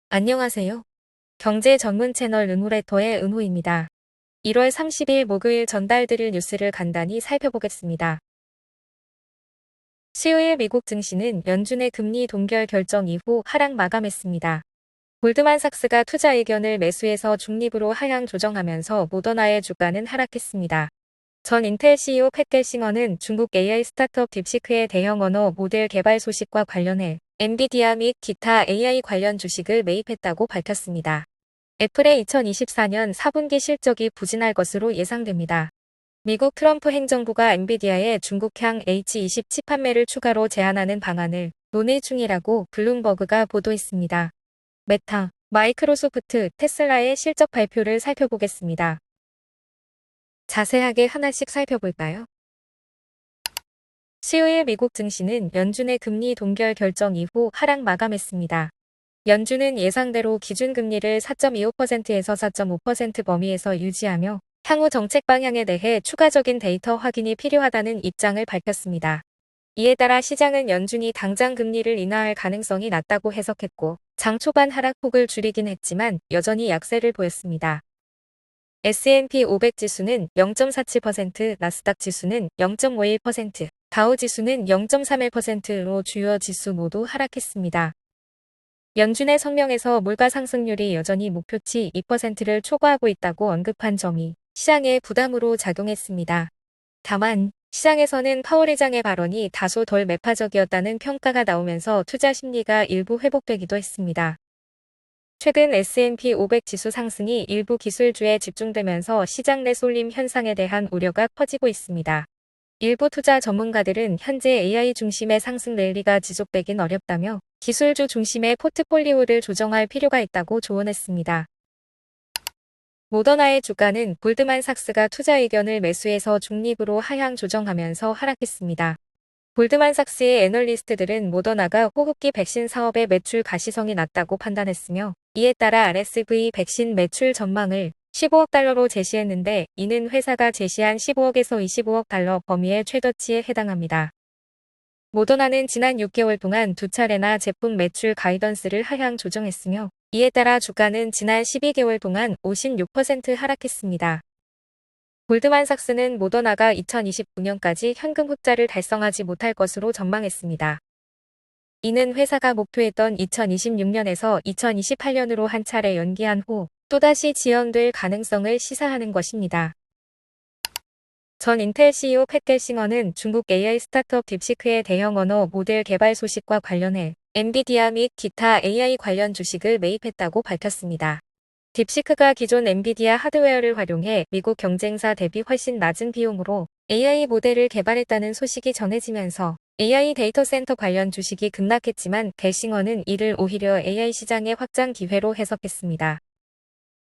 안녕하세요. 경제 전문 채널 은호레터의 은호입니다. 1월 30일 목요일 전달드릴 뉴스를 간단히 살펴보겠습니다. 수요일 미국 증시는 연준의 금리 동결 결정 이후 하락 마감했습니다. 골드만삭스가 투자 의견을 매수해서 중립으로 하향 조정하면서 모더나의 주가는 하락했습니다. 전 인텔 CEO 팻 갤싱어는 중국 AI 스타트업 딥시크의 대형 언어 모델 개발 소식과 관련해 엔비디아 및 기타 AI 관련 주식을 매입했다고 밝혔습니다. 애플의 2024년 4분기 실적이 부진할 것으로 예상됩니다. 미국 트럼프 행정부가 엔비디아의 중국향 H20 칩 판매를 추가로 제한하는 방안을 논의 중이라고 블룸버그가 보도했습니다. 메타, 마이크로소프트, 테슬라의 실적 발표를 살펴보겠습니다. 자세하게 하나씩 살펴볼까요? 수요일 미국 증시는 연준의 금리 동결 결정 이후 하락 마감했습니다. 연준은 예상대로 기준금리를 4.25%에서 4.5% 범위에서 유지하며 향후 정책 방향에 대해 추가적인 데이터 확인이 필요하다는 입장을 밝혔습니다. 이에 따라 시장은 연준이 당장 금리를 인하할 가능성이 낮다고 해석했고 장 초반 하락폭을 줄이긴 했지만 여전히 약세를 보였습니다. S&P 500 지수는 0.47%, 나스닥 지수는 0.51%, 다우 지수는 0.31%로 주요 지수 모두 하락했습니다. 연준의 성명에서 물가 상승률이 여전히 목표치 2%를 초과하고 있다고 언급한 점이 시장의 부담으로 작용했습니다. 다만 시장에서는 파월 의장의 발언이 다소 덜 매파적이었다는 평가가 나오면서 투자 심리가 일부 회복되기도 했습니다. 최근 S&P 500 지수 상승이 일부 기술주에 집중되면서 시장 내 쏠림 현상에 대한 우려가 커지고 있습니다. 일부 투자 전문가들은 현재 AI 중심의 상승 랠리가 지속되긴 어렵다며 기술주 중심의 포트폴리오를 조정할 필요가 있다고 조언했습니다. 모더나의 주가는 골드만삭스가 투자 의견을 매수해서 중립으로 하향 조정하면서 하락했습니다. 골드만삭스의 애널리스트들은 모더나가 호흡기 백신 사업의 매출 가시성이 낮다고 판단했으며 이에 따라 RSV 백신 매출 전망을 15억 달러로 제시했는데 이는 회사가 제시한 15억에서 25억 달러 범위의 최저치에 해당합니다. 모더나는 지난 6개월 동안 두 차례나 제품 매출 가이던스를 하향 조정했으며 이에 따라 주가는 지난 12개월 동안 56% 하락했습니다. 골드만삭스는 모더나가 2029년까지 현금 흑자를 달성하지 못할 것으로 전망했습니다. 이는 회사가 목표했던 2026년에서 2028년으로 한 차례 연기한 후 또다시 지연될 가능성을 시사하는 것입니다. 전 인텔 CEO 팻 갤싱어는 중국 AI 스타트업 딥시크의 대형 언어 모델 개발 소식과 관련해 엔비디아 및 기타 AI 관련 주식을 매입했다고 밝혔습니다. 딥시크가 기존 엔비디아 하드웨어를 활용해 미국 경쟁사 대비 훨씬 낮은 비용으로 AI 모델을 개발했다는 소식이 전해지면서 AI 데이터 센터 관련 주식이 급락했지만 갤싱어는 이를 오히려 AI 시장의 확장 기회로 해석했습니다.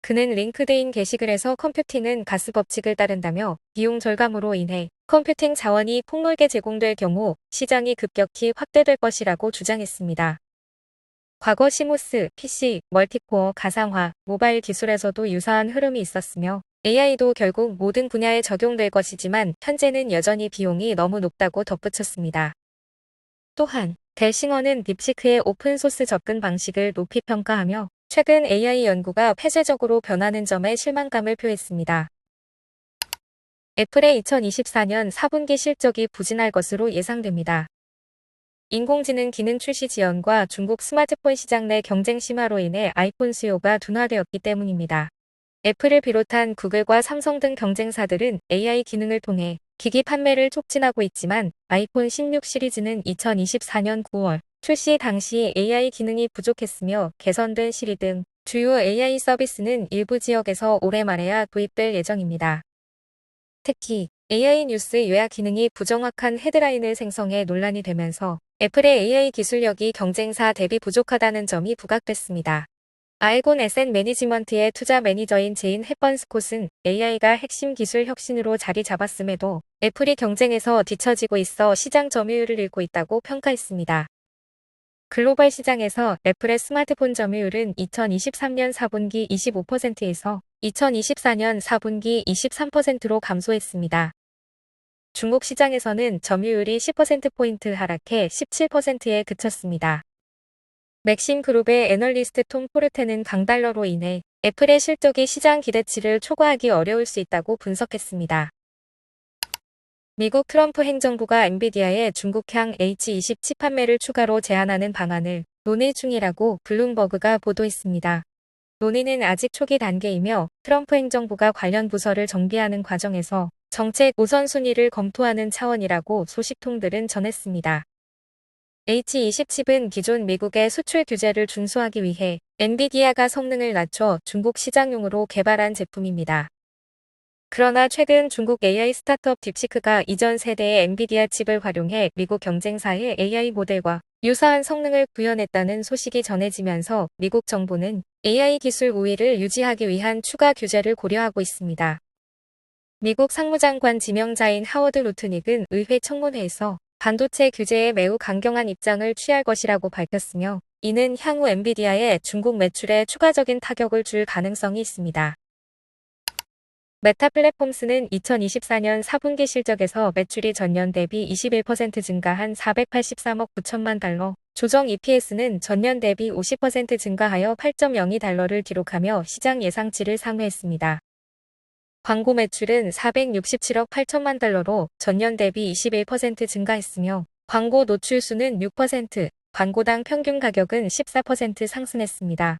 그는 링크드인 게시글에서 컴퓨팅은 가스 법칙을 따른다며 비용 절감으로 인해 컴퓨팅 자원이 폭넓게 제공될 경우 시장이 급격히 확대될 것이라고 주장했습니다. 과거 시모스, PC, 멀티코어, 가상화, 모바일 기술에서도 유사한 흐름이 있었으며 AI도 결국 모든 분야에 적용될 것이지만 현재는 여전히 비용이 너무 높다고 덧붙였습니다. 또한 갤싱어는 딥시크의 오픈소스 접근 방식을 높이 평가하며 최근 AI 연구가 폐쇄적으로 변하는 점에 실망감을 표했습니다. 애플의 2024년 4분기 실적이 부진할 것으로 예상됩니다. 인공지능 기능 출시 지연과 중국 스마트폰 시장 내 경쟁 심화로 인해 아이폰 수요가 둔화되었기 때문입니다. 애플을 비롯한 구글과 삼성 등 경쟁사들은 AI 기능을 통해 기기 판매를 촉진하고 있지만 아이폰 16 시리즈는 2024년 9월 출시 당시 AI 기능이 부족했으며 개선된 시리 등 주요 AI 서비스는 일부 지역에서 올해 말에야 도입될 예정입니다. 특히 AI 뉴스 요약 기능이 부정확한 헤드라인을 생성해 논란이 되면서 애플의 AI 기술력이 경쟁사 대비 부족하다는 점이 부각됐습니다. 알곤 에셋 매니지먼트의 투자 매니저인 제인 헵번 스콧은 AI가 핵심 기술 혁신으로 자리 잡았음에도 애플이 경쟁에서 뒤처지고 있어 시장 점유율을 잃고 있다고 평가했습니다. 글로벌 시장에서 애플의 스마트폰 점유율은 2023년 4분기 25%에서 2024년 4분기 23%로 감소했습니다. 중국 시장에서는 점유율이 10%포인트 하락해 17%에 그쳤습니다. 맥심그룹의 애널리스트 톰 포르테는 강달러로 인해 애플의 실적이 시장 기대치를 초과하기 어려울 수 있다고 분석했습니다. 미국 트럼프 행정부가 엔비디아의 중국향 H20 칩 판매를 추가로 제한하는 방안을 논의 중이라고 블룸버그가 보도했습니다. 논의는 아직 초기 단계이며 트럼프 행정부가 관련 부서를 정비하는 과정에서 정책 우선순위를 검토하는 차원이라고 소식통들은 전했습니다. H20 칩은 기존 미국의 수출 규제를 준수하기 위해 엔비디아가 성능을 낮춰 중국 시장용으로 개발한 제품입니다. 그러나 최근 중국 AI 스타트업 딥시크가 이전 세대의 엔비디아 칩을 활용해 미국 경쟁사의 AI 모델과 유사한 성능을 구현했다는 소식이 전해지면서 미국 정부는 AI 기술 우위를 유지하기 위한 추가 규제를 고려하고 있습니다. 미국 상무장관 지명자인 하워드 루트닉은 의회 청문회에서 반도체 규제에 매우 강경한 입장을 취할 것이라고 밝혔으며 이는 향후 엔비디아의 중국 매출에 추가적인 타격을 줄 가능성이 있습니다. 메타 플랫폼스는 2024년 4분기 실적에서 매출이 전년 대비 21% 증가한 483억 9천만 달러, 조정 EPS는 전년 대비 50% 증가하여 8.02달러를 기록하며 시장 예상치를 상회했습니다. 광고 매출은 467억 8천만 달러로 전년 대비 21% 증가했으며 광고 노출수는 6%, 광고당 평균 가격은 14% 상승했습니다.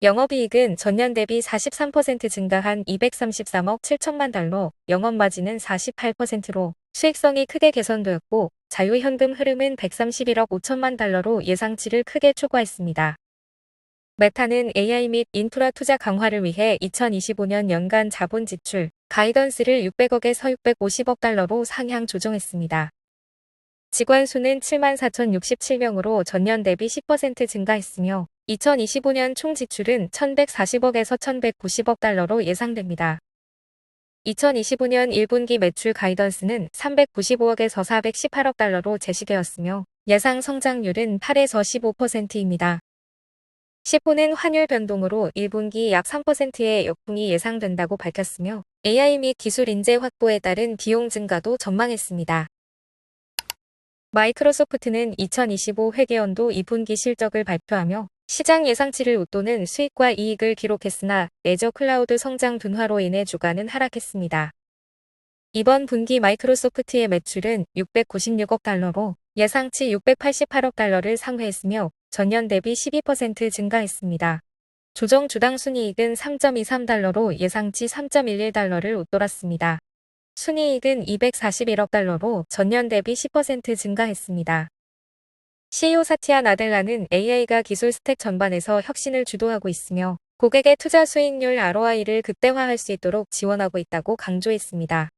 영업이익은 전년 대비 43% 증가한 233억 7천만 달러, 영업마진은 48%로 수익성이 크게 개선되었고 자유현금 흐름은 131억 5천만 달러로 예상치를 크게 초과했습니다. 메타는 AI 및 인프라 투자 강화를 위해 2025년 연간 자본 지출 가이던스를 600억에서 650억 달러로 상향 조정했습니다. 직원 수는 74,067명으로 전년 대비 10% 증가했으며 2025년 총 지출은 1,140억에서 1,190억 달러로 예상됩니다. 2025년 1분기 매출 가이던스는 395억에서 418억 달러로 제시되었으며 예상 성장률은 8에서 15%입니다. 시포는 환율 변동으로 1분기 약 3%의 역풍이 예상된다고 밝혔으며 AI 및 기술 인재 확보에 따른 비용 증가도 전망했습니다. 마이크로소프트는 2025 회계연도 2분기 실적을 발표하며 시장 예상치를 웃도는 수익과 이익을 기록했으나 애저 클라우드 성장 둔화로 인해 주가는 하락했습니다. 이번 분기 마이크로소프트의 매출은 696억 달러로 예상치 688억 달러를 상회했으며 전년 대비 12% 증가했습니다. 조정 주당 순이익은 3.23달러로 예상치 3.11달러를 웃돌았습니다. 순이익은 241억 달러로 전년 대비 10% 증가했습니다. CEO 사티아 나델라는 AI가 기술 스택 전반에서 혁신을 주도하고 있으며 고객의 투자 수익률 ROI를 극대화할 수 있도록 지원하고 있다고 강조했습니다.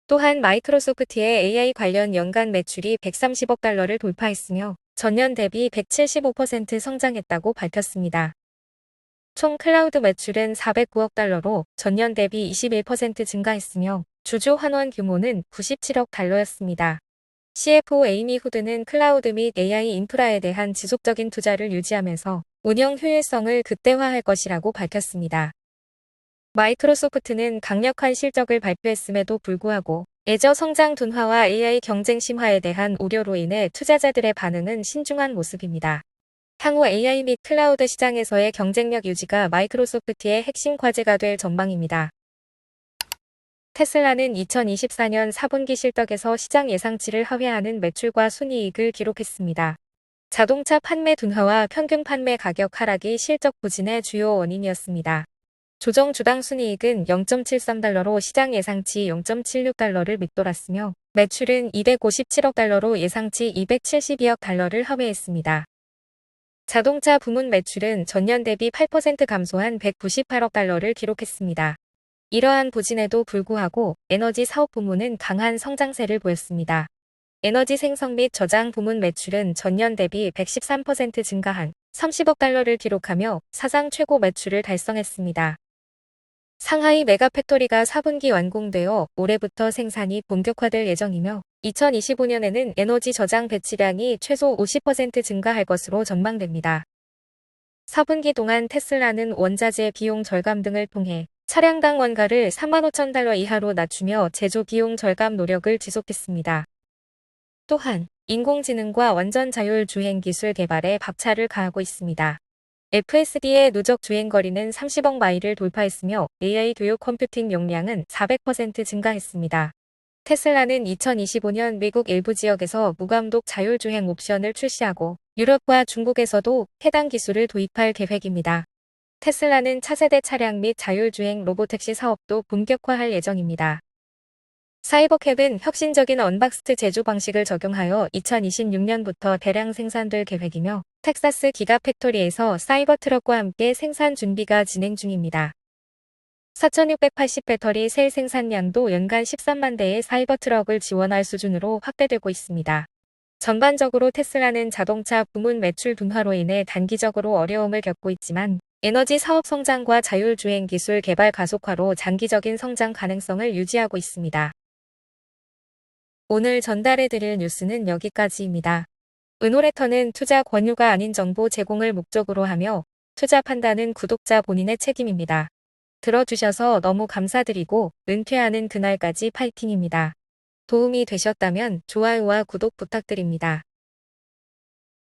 또한 마이크로소프트의 AI 관련 연간 매출이 130억 달러를 돌파했으며 전년 대비 175% 성장했다고 밝혔습니다. 총 클라우드 매출은 409억 달러로 전년 대비 21% 증가했으며 주주 환원 규모는 97억 달러였습니다. CFO 에이미 후드는 클라우드 및 AI 인프라에 대한 지속적인 투자를 유지하면서 운영 효율성을 극대화할 것이라고 밝혔습니다. 마이크로소프트는 강력한 실적을 발표했음에도 불구하고 애저 성장 둔화와 AI 경쟁 심화에 대한 우려로 인해 투자자들의 반응은 신중한 모습입니다. 향후 AI 및 클라우드 시장에서의 경쟁력 유지가 마이크로소프트의 핵심 과제가 될 전망입니다. 테슬라는 2024년 4분기 실적에서 시장 예상치를 하회하는 매출과 순이익을 기록했습니다. 자동차 판매 둔화와 평균 판매 가격 하락이 실적 부진의 주요 원인이었습니다. 조정 주당 순이익은 0.73달러로 시장 예상치 0.76달러를 밑돌았으며 매출은 257억 달러로 예상치 272억 달러를 하회했습니다. 자동차 부문 매출은 전년 대비 8% 감소한 198억 달러를 기록했습니다. 이러한 부진에도 불구하고 에너지 사업 부문은 강한 성장세를 보였습니다. 에너지 생성 및 저장 부문 매출은 전년 대비 113% 증가한 30억 달러를 기록하며 사상 최고 매출을 달성했습니다. 상하이 메가팩토리가 4분기 완공되어 올해부터 생산이 본격화될 예정이며 2025년에는 에너지 저장 배치량이 최소 50% 증가할 것으로 전망됩니다. 4분기 동안 테슬라는 원자재 비용 절감 등을 통해 차량당 원가를 35,000달러 이하로 낮추며 제조 비용 절감 노력을 지속했습니다. 또한 인공지능과 완전 자율 주행 기술 개발에 박차를 가하고 있습니다. FSD의 누적 주행 거리는 30억 마일을 돌파했으며 AI 교육 컴퓨팅 용량은 400% 증가했습니다. 테슬라는 2025년 미국 일부 지역에서 무감독 자율주행 옵션을 출시하고 유럽과 중국에서도 해당 기술을 도입할 계획입니다. 테슬라는 차세대 차량 및 자율주행 로보택시 사업도 본격화할 예정입니다. 사이버캡은 혁신적인 언박스트 제조 방식을 적용하여 2026년부터 대량 생산될 계획이며 텍사스 기가팩토리에서 사이버 트럭과 함께 생산 준비가 진행 중입니다. 4,680 배터리 셀 생산량도 연간 13만 대의 사이버 트럭을 지원할 수준으로 확대되고 있습니다. 전반적으로 테슬라는 자동차 부문 매출 둔화로 인해 단기적으로 어려움을 겪고 있지만 에너지 사업 성장과 자율주행 기술 개발 가속화로 장기적인 성장 가능성을 유지하고 있습니다. 오늘 전달해드릴 뉴스는 여기까지입니다. 은오레터는 투자 권유가 아닌 정보 제공을 목적으로 하며 투자 판단은 구독자 본인의 책임입니다. 들어주셔서 너무 감사드리고 은퇴하는 그날까지 파이팅입니다. 도움이 되셨다면 좋아요와 구독 부탁드립니다.